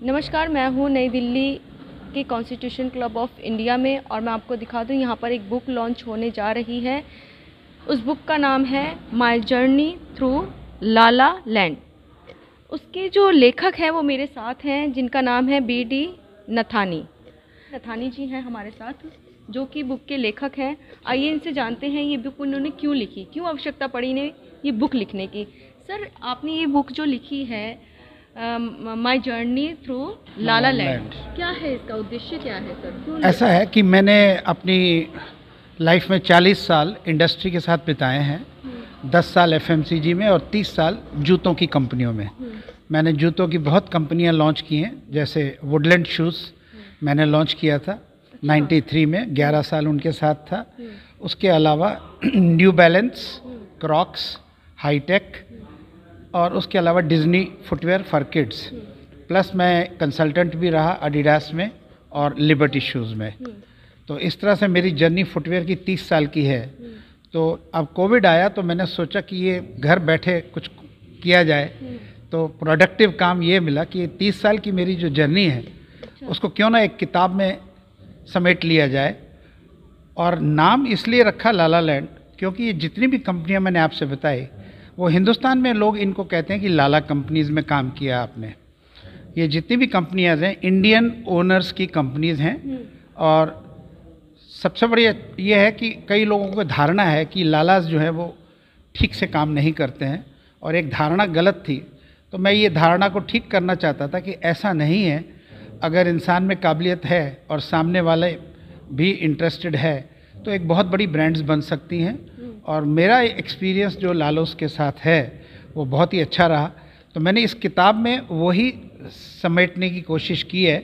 नमस्कार, मैं हूँ नई दिल्ली के कॉन्स्टिट्यूशन क्लब ऑफ इंडिया में और मैं आपको दिखा दूँ यहाँ पर एक बुक लॉन्च होने जा रही है। उस बुक का नाम है my journey through Lala land. उसके जो लेखक हैं वो मेरे साथ हैं, जिनका नाम है BD नथानी। नथानी जी हैं हमारे साथ, जो कि बुक के लेखक हैं। आइए इनसे जानते हैं ये बुक उन्होंने क्यों लिखी, क्यों आवश्यकता पड़ी इन्हें ये बुक लिखने की। सर, आपने ये बुक जो लिखी है my journey through Lala land, क्या है इसका उद्देश्य, क्या है सर, क्यों? ऐसा है कि मैंने अपनी लाइफ में 40 साल इंडस्ट्री के साथ बिताए हैं। 10 साल FMCG में और 30 साल जूतों की कंपनियों में। मैंने जूतों की बहुत कंपनियां लॉन्च की हैं, जैसे वुडलैंड शूज़ मैंने लॉन्च किया था 93 में, 11 साल उनके साथ था। उसके अलावा न्यू बैलेंस, क्रॉक्स, हाईटेक और उसके अलावा Disney footwear for kids. Plus मैं कंसल्टेंट भी रहा एडिडास में और लिबर्टी शूज़ में। तो इस तरह से मेरी जर्नी फुटवेयर की 30 साल की है। तो अब कोविड आया तो मैंने सोचा कि ये घर बैठे कुछ किया जाए। तो प्रोडक्टिव काम ये मिला कि 30 साल की मेरी जो जर्नी है उसको क्यों ना एक किताब में समेट लिया जाए। और नाम इसलिए रखा लाला लैंड क्योंकि ये जितनी भी कंपनियां मैंने आपसे बताई, वो हिंदुस्तान में लोग इनको कहते हैं कि लाला कंपनीज़ में काम किया आपने। ये जितनी भी कंपनियां हैं इंडियन ओनर्स की कंपनीज़ हैं। और सबसे बड़ी ये है कि कई लोगों को धारणा है कि लालाज जो है वो ठीक से काम नहीं करते हैं, और एक धारणा गलत थी। तो मैं ये धारणा को ठीक करना चाहता था कि ऐसा नहीं है। अगर इंसान में काबिलियत है और सामने वाले भी इंटरेस्टेड है तो एक बहुत बड़ी ब्रांड्स बन सकती हैं। और मेरा एक्सपीरियंस जो लालोस के साथ है वो बहुत ही अच्छा रहा। तो मैंने इस किताब में वही समेटने की कोशिश की है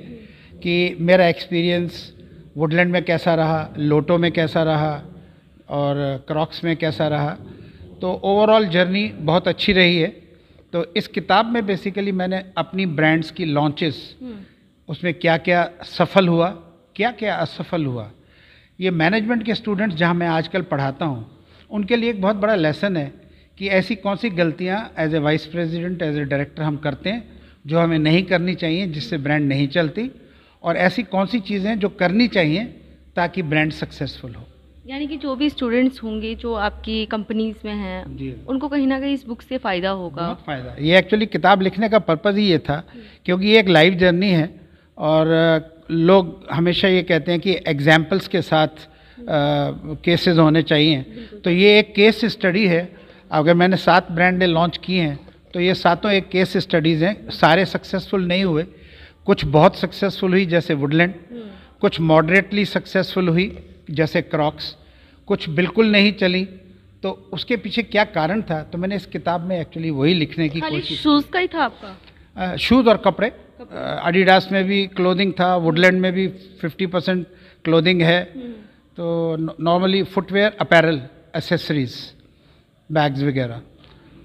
कि मेरा एक्सपीरियंस वुडलैंड में कैसा रहा, लोटो में कैसा रहा और क्रॉक्स में कैसा रहा। तो ओवरऑल जर्नी बहुत अच्छी रही है। तो इस किताब में बेसिकली मैंने अपनी ब्रांड्स की लॉन्चेस, उसमें क्या क्या सफल हुआ, क्या क्या असफल हुआ, ये मैनेजमेंट के स्टूडेंट्स जहाँ मैं आजकल पढ़ाता हूँ उनके लिए एक बहुत बड़ा लेसन है कि ऐसी कौन सी गलतियाँ as a vice president, as a director हम करते हैं जो हमें नहीं करनी चाहिए, जिससे ब्रांड नहीं चलती, और ऐसी कौन सी चीज़ें जो करनी चाहिए ताकि ब्रांड सक्सेसफुल हो। यानी कि जो भी स्टूडेंट्स होंगे जो आपकी कंपनीज में हैं उनको कहीं ना कहीं इस बुक से फ़ायदा होगा। बहुत फ़ायदा। ये एक्चुअली किताब लिखने का पर्पज़ ही ये था क्योंकि ये एक लाइव जर्नी है और लोग हमेशा ये कहते हैं कि एग्जाम्पल्स के साथ केसेस होने चाहिए। तो ये एक केस स्टडी है। अगर मैंने 7 ब्रांडें लॉन्च की हैं तो ये सातों एक केस स्टडीज़ हैं। सारे सक्सेसफुल नहीं हुए, कुछ बहुत सक्सेसफुल हुई जैसे वुडलैंड, कुछ मॉडरेटली सक्सेसफुल हुई जैसे क्रॉक्स, कुछ बिल्कुल नहीं चली। तो उसके पीछे क्या कारण था, तो मैंने इस किताब में एक्चुअली वही लिखने की कोशिश। शूज़ का ही था आपका? शूज़ और कपड़े, एडिडास में भी क्लोथिंग था, वुडलैंड में भी 50% क्लोथिंग है। तो normally footwear, apparel, accessories, bags वगैरह।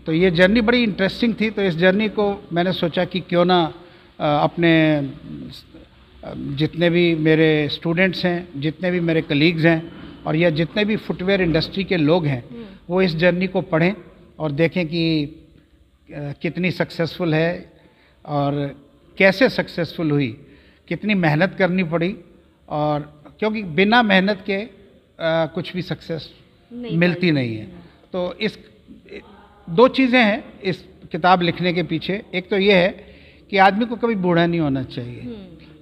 तो ये जर्नी बड़ी इंटरेस्टिंग थी। तो इस जर्नी को मैंने सोचा कि क्यों ना अपने जितने भी मेरे स्टूडेंट्स हैं, जितने भी मेरे कलीग्स हैं और या जितने भी फुटवेयर इंडस्ट्री के लोग हैं वो इस जर्नी को पढ़ें और देखें कि कितनी सक्सेसफुल है और कैसे सक्सेसफुल हुई, कितनी मेहनत करनी पड़ी। और क्योंकि बिना मेहनत के कुछ भी सक्सेस मिलती नहीं है। तो इस 2 चीज़ें हैं इस किताब लिखने के पीछे। एक तो ये है कि आदमी को कभी बूढ़ा नहीं होना चाहिए,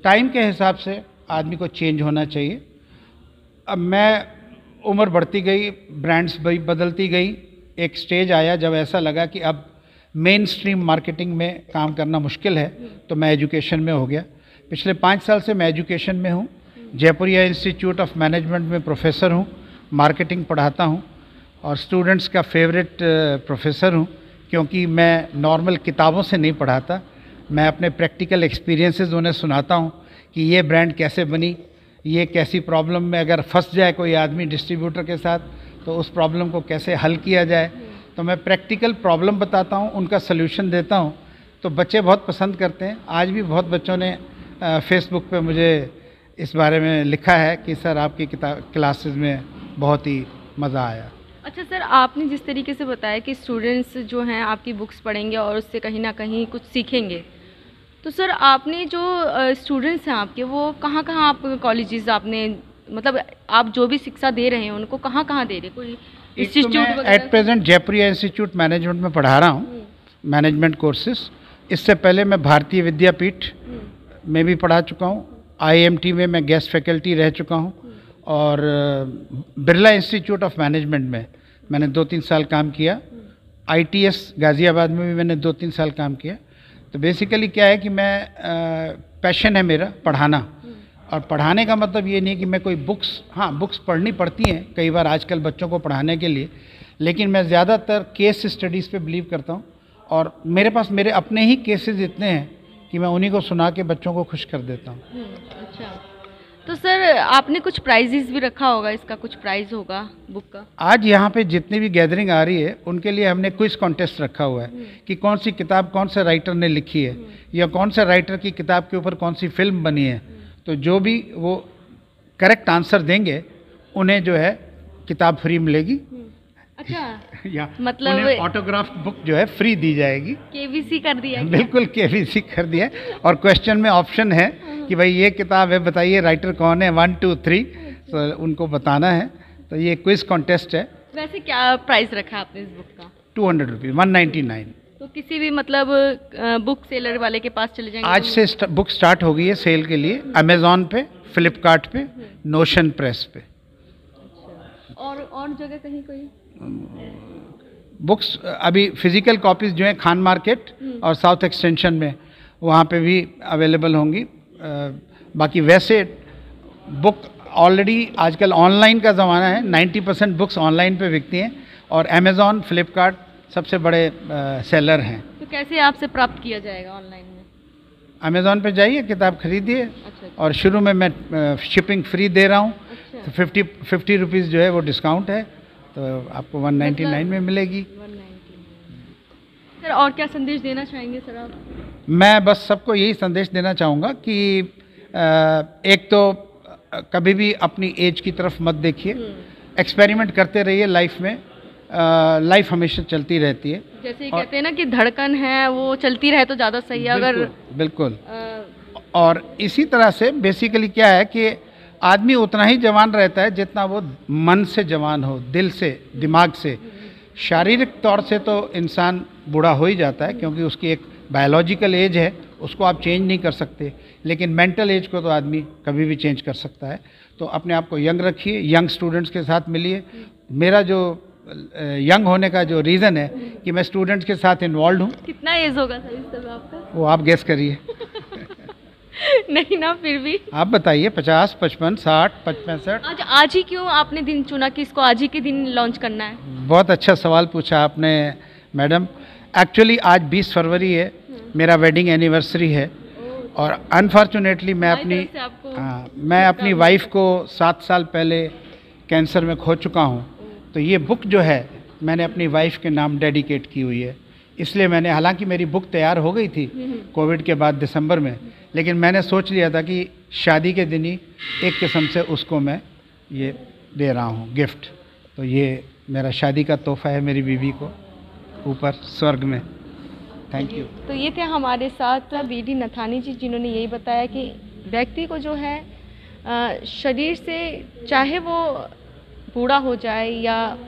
टाइम के हिसाब से आदमी को चेंज होना चाहिए। अब मैं उम्र बढ़ती गई, ब्रांड्स भी बदलती गई। एक स्टेज आया जब ऐसा लगा कि अब मेन स्ट्रीम मार्केटिंग में काम करना मुश्किल है, तो मैं एजुकेशन में हो गया। पिछले 5 साल से मैं एजुकेशन में हूँ। जयपुरिया इंस्टीट्यूट ऑफ मैनेजमेंट में प्रोफेसर हूँ, मार्केटिंग पढ़ाता हूँ और स्टूडेंट्स का फेवरेट प्रोफेसर हूँ क्योंकि मैं नॉर्मल किताबों से नहीं पढ़ाता। मैं अपने प्रैक्टिकल एक्सपीरियंसेस उन्हें सुनाता हूँ कि ये ब्रांड कैसे बनी, ये कैसी प्रॉब्लम में अगर फंस जाए कोई आदमी डिस्ट्रीब्यूटर के साथ तो उस प्रॉब्लम को कैसे हल किया जाए। तो मैं प्रैक्टिकल प्रॉब्लम बताता हूँ, उनका सल्यूशन देता हूँ। तो बच्चे बहुत पसंद करते हैं। आज भी बहुत बच्चों ने फेसबुक पे मुझे इस बारे में लिखा है कि सर आपकी क्लासेस में बहुत ही मज़ा आया। अच्छा सर, आपने जिस तरीके से बताया कि स्टूडेंट्स जो हैं आपकी बुक्स पढ़ेंगे और उससे कहीं ना कहीं कुछ सीखेंगे, तो सर आपने जो स्टूडेंट्स हैं आपके, वो कहाँ कहाँ आप कॉलेजेस आपने, मतलब आप जो भी शिक्षा दे रहे हैं उनको कहाँ कहाँ दे रहे हैं? कोई इंस्टीट्यूट वगैरह? At present Jaipuria institute management में पढ़ा रहा हूँ, मैनेजमेंट कोर्सेज। इससे पहले मैं भारतीय विद्यापीठ में भी पढ़ा चुका हूँ, IIMT में मैं गेस्ट फैकल्टी रह चुका हूँ, और बिरला इंस्टीट्यूट ऑफ मैनेजमेंट में मैंने 2-3 साल काम किया। ITS गाज़ियाबाद में भी मैंने 2-3 साल काम किया। तो बेसिकली क्या है कि मैं पैशन है मेरा पढ़ाना, और पढ़ाने का मतलब ये नहीं कि मैं कोई बुक्स पढ़नी पड़ती हैं कई बार आजकल बच्चों को पढ़ाने के लिए, लेकिन मैं ज़्यादातर केस स्टडीज़ पे बिलीव करता हूँ, और मेरे पास मेरे अपने ही केसेस इतने हैं कि मैं उन्हीं को सुना के बच्चों को खुश कर देता हूँ। अच्छा, तो सर आपने कुछ प्राइजेस भी रखा होगा, इसका कुछ प्राइज़ होगा बुक का? आज यहाँ पे जितनी भी गैदरिंग आ रही है उनके लिए हमने क्विज कॉन्टेस्ट रखा हुआ है कि कौन सी किताब कौन से राइटर ने लिखी है, या कौन से राइटर की किताब के ऊपर कौन सी फिल्म बनी है। तो जो भी वो करेक्ट आंसर देंगे उन्हें जो है किताब फ्री मिलेगी। अच्छा, या मतलब ऑटोग्राफ बुक जो है फ्री दी जाएगी। KBC कर दिया है? बिल्कुल KBC कर दिया है, और क्वेश्चन में ऑप्शन है कि भाई ये किताब है, बताइए राइटर कौन है, 1 2 3, तो उनको बताना है। तो ये क्विज कॉन्टेस्ट है। वैसे क्या प्राइस रखा है आपने इस बुक का? 200 रुपीज़, 199। तो किसी भी मतलब बुक सेलर वाले के पास चले जाएंगे? आज से बुक स्टार्ट हो गई है सेल के लिए, अमेज़ॉन पे, फ्लिपकार्ट पे, नोशन प्रेस पे। अच्छा, और जगह कहीं कोई बुक्स अभी फिजिकल कॉपीज़ जो हैं खान मार्केट और साउथ एक्सटेंशन में, वहाँ पे भी अवेलेबल होंगी। बाकी वैसे बुक ऑलरेडी आजकल ऑनलाइन का ज़माना है, 90% बुक्स ऑनलाइन पे बिकती हैं, और अमेज़ॉन फ्लिपकार्ट सबसे बड़े सेलर हैं। तो कैसे आपसे प्राप्त किया जाएगा ऑनलाइन में? अमेज़ॉन पे जाइए, किताब खरीदिए। अच्छा। और शुरू में मैं शिपिंग फ्री दे रहा हूँ। अच्छा। तो 50 रुपीज़ जो है वो डिस्काउंट है, तो आपको 199 में मिलेगी। 199। सर और क्या संदेश देना चाहेंगे सर आप? मैं बस सबको यही संदेश देना चाहूँगा कि एक तो कभी भी अपनी एज की तरफ मत देखिए, एक्सपेरिमेंट करते रहिए लाइफ में। लाइफ हमेशा चलती रहती है। जैसे कहते हैं ना कि धड़कन है वो चलती रहे तो ज़्यादा सही है। अगर बिल्कुल और इसी तरह से बेसिकली क्या है कि आदमी उतना ही जवान रहता है जितना वो मन से जवान हो, दिल से, दिमाग से। शारीरिक तौर से तो इंसान बूढ़ा हो ही जाता है क्योंकि उसकी एक बायोलॉजिकल एज है, उसको आप चेंज नहीं कर सकते, लेकिन मेंटल एज को तो आदमी कभी भी चेंज कर सकता है। तो अपने आप को यंग रखिए, यंग स्टूडेंट्स के साथ मिलिए। मेरा जो यंग होने का जो रीज़न है कि मैं स्टूडेंट्स के साथ इन्वॉल्व हूँ। कितना एज होगा सर इस समय आपका? वो आप गेस करिए। नहीं ना, फिर भी आप बताइए। 50, 55, 60, 65। आज ही क्यों आपने दिन चुना कि इसको आज ही के दिन लॉन्च करना है? बहुत अच्छा सवाल पूछा आपने मैडम। एक्चुअली आज 20 फरवरी है, मेरा वेडिंग एनिवर्सरी है, और अनफॉर्चुनेटली मैं अपनी वाइफ को 7 साल पहले कैंसर में खो चुका हूँ। तो ये बुक जो है मैंने अपनी वाइफ के नाम डेडिकेट की हुई है। इसलिए मैंने, हालांकि मेरी बुक तैयार हो गई थी कोविड के बाद दिसंबर में, लेकिन मैंने सोच लिया था कि शादी के दिन ही एक किस्म से उसको मैं ये दे रहा हूँ गिफ्ट। तो ये मेरा शादी का तोहफा है मेरी बीवी को ऊपर स्वर्ग में। Thank you. तो ये थे हमारे साथ BD नथानी जी, जिन्होंने यही बताया कि व्यक्ति को जो है शरीर से चाहे वो बूढ़ा हो जाए या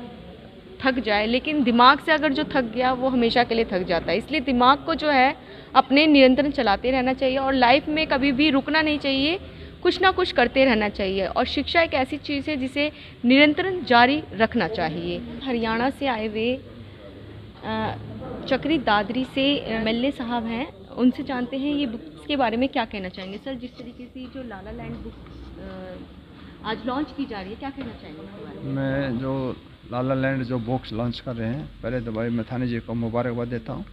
थक जाए, लेकिन दिमाग से अगर जो थक गया वो हमेशा के लिए थक जाता है। इसलिए दिमाग को जो है अपने निरंतर चलाते रहना चाहिए और लाइफ में कभी भी रुकना नहीं चाहिए, कुछ ना कुछ करते रहना चाहिए। और शिक्षा एक ऐसी चीज़ है जिसे निरंतर जारी रखना चाहिए। हरियाणा से आए हुए चक्री दादरी से MLA साहब हैं, उनसे जानते हैं ये बुक्स के बारे में क्या कहना चाहेंगे। सर, जिस तरीके से जो लाला लैंड बुक आज लॉन्च की जा रही है, क्या कहना चाहेंगे इसके बारे में? मैं जो लाला लैंड जो बुक्स लॉन्च कर रहे हैं, पहले तो भाई नथानी जी को मुबारकबाद देता हूँ।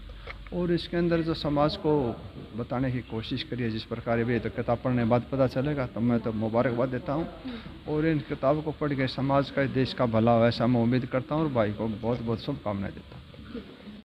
और इसके अंदर जो समाज को बताने की कोशिश करी है, जिस प्रकार ये तो किताब पढ़ने के बाद पता चलेगा, तो मैं तो मुबारकबाद देता हूँ। और इन किताबों को पढ़ के समाज का, देश का भला हो, ऐसा मैं उम्मीद करता हूँ और भाई को बहुत बहुत शुभकामनाएं देता हूँ।